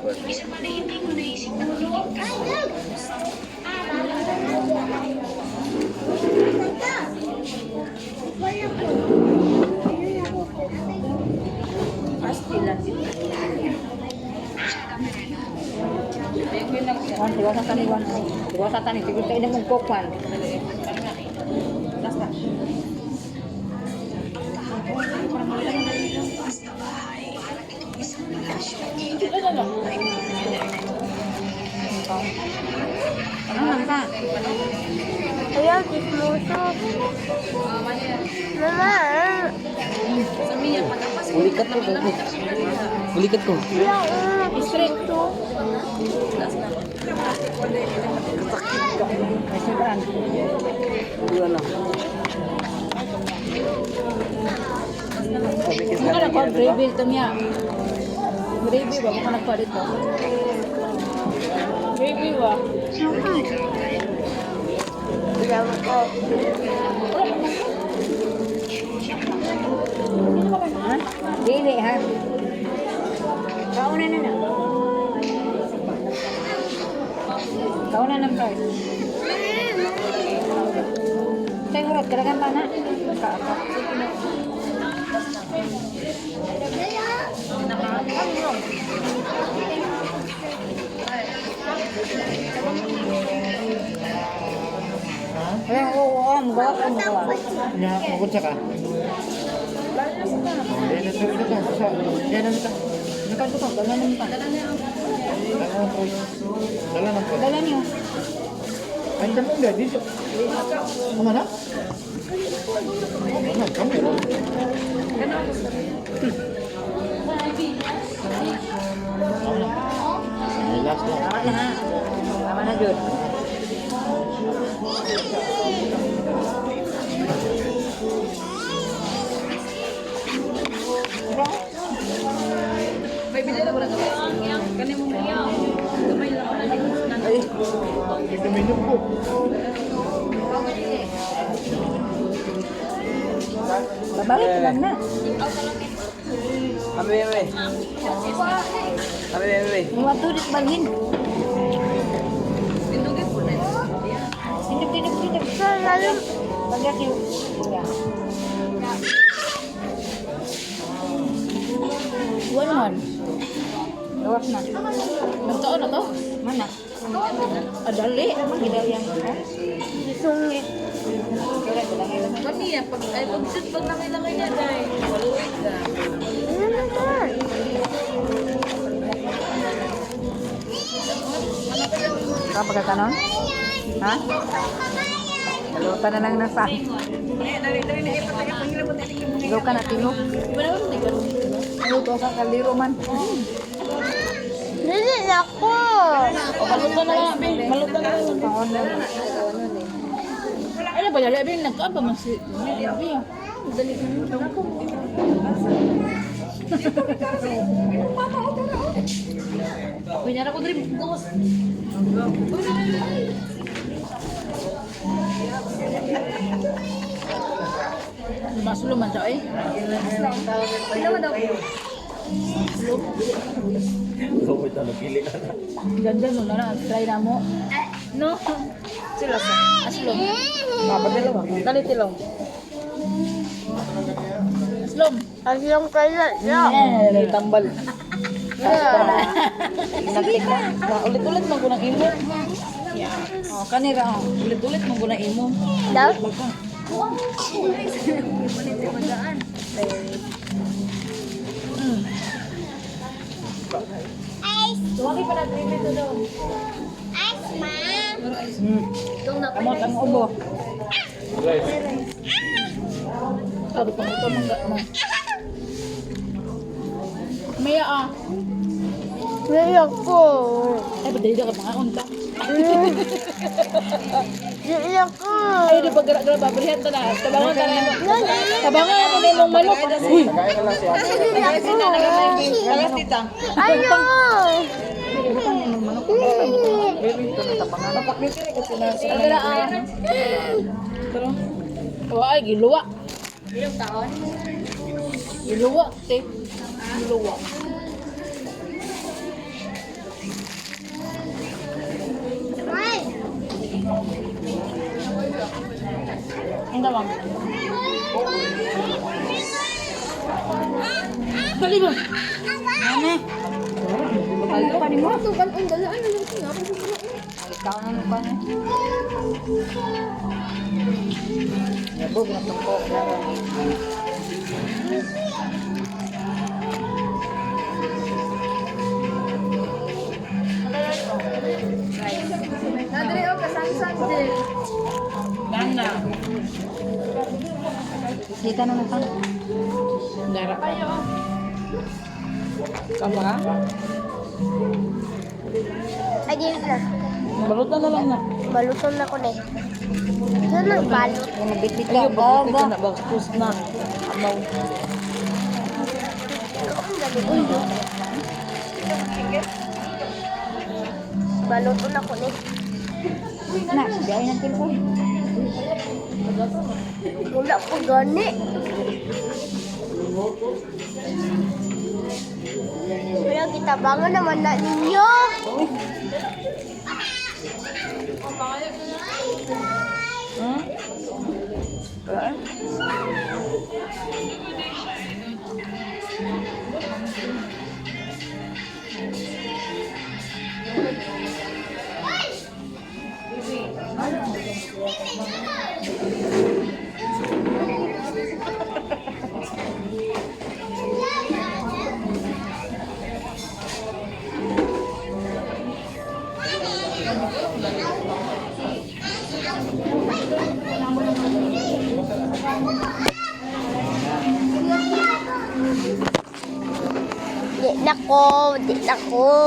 Isa pa na hindi ko naisip na magiging kasal. Tiwasa taniwan. Tiwasa tani. Siguro kayo na mong kokwan. Basta. Ano lang ka? Ayan, kismusok. Mama. Ulikat ko. Ulikat ko. Ayan, straight to. Kasiran. Dua lang. Bukan ako, gravy ito niya. Gravy ba? Bukan ako dito. Gravy ba? Bilang ko. Ha? Dili ha? Kauna na. Kauna ng price. Tayo harap, kalagan pa na. Kaaka. Ayan, oo, magawa ka, magawa. Ya, magod siya ka. Yan na ito. Nakatutok, dala naman pa. Dala ng po. Dala niyo. Ay, dami nga. Dito. Ano na? Ano, kami. Ay, last lang. Tama na ha. Tama na, Jud. May bilhin na wala ka. Kani mo niya. Gamay lang ako na Ay, ito minum po. Babalik lang na. Kami. Iwan tulit balhin. Pindugin po na. Tinip. Lalim. Bagyak yung. Iwan man. Luwas na. Nagtaon na to? Mana? Adali. Gidal yang. Sungit. Kaya ko lang ilan. Kani yan. Pag nakilangay niya dahil. Waluin ka. Ano naman? Kapag katanon? Ha? Luta na lang nasa. Luka na tinok. Luto ka kaliro man. Dili na ako. Maluto na lang. Maluto na lang. Pangon na lang. Ano ba? Dali abin nagkaaba man si. Dali. Dali. Kunyara ko diri gawas. Masulo man siya eh. Ganda mo na lang. Try na mo. No. Sila sa aslom. Papadalawa. Dali tilaw. Aslom. Asyong kaya siya. Eh, tambal. Naklik na. Ulit-ulit mo gunang imo. Oh, kanira oh. Ulit-ulit mo gunang imo. Daw? Tuwagi pa na 3 minutes doon. Kamot ang ubo. Sabi pa ito mangga mo. Maya ah. Dili ako. Ay, ba dahil ka mga unta? Dili ako. Ay, di ba gara-gara babalihan ta na? Tabangan ka na mo. Tabangan ka na mong manok. Uy! Dili ako. Lagas tita. Ayo. Gara ah. Pero, ay, giluwa. Ilang taon? Giluwa, te. Giluwa. mami. Dali ba? Ano? Bakal pa ni mo. Ito, kan ang dalaan na lang siya. Ikaw na mo pa na. Yabog na tungko. Nadre o kasan-san din. Gana. Dito na mo pa. Dara. Sama ka? Ay, di na. Balutan na lang na. Baluton na ko na. Saan ang balot? Yung nabitbit ka. Ayaw, bakit ka Baba. na? Bagus na. Amaw. Baluton ako na. Na, biyahe ng telepon. Wala ko gani. Kaya kitabangan naman na ninyo. Di na ko.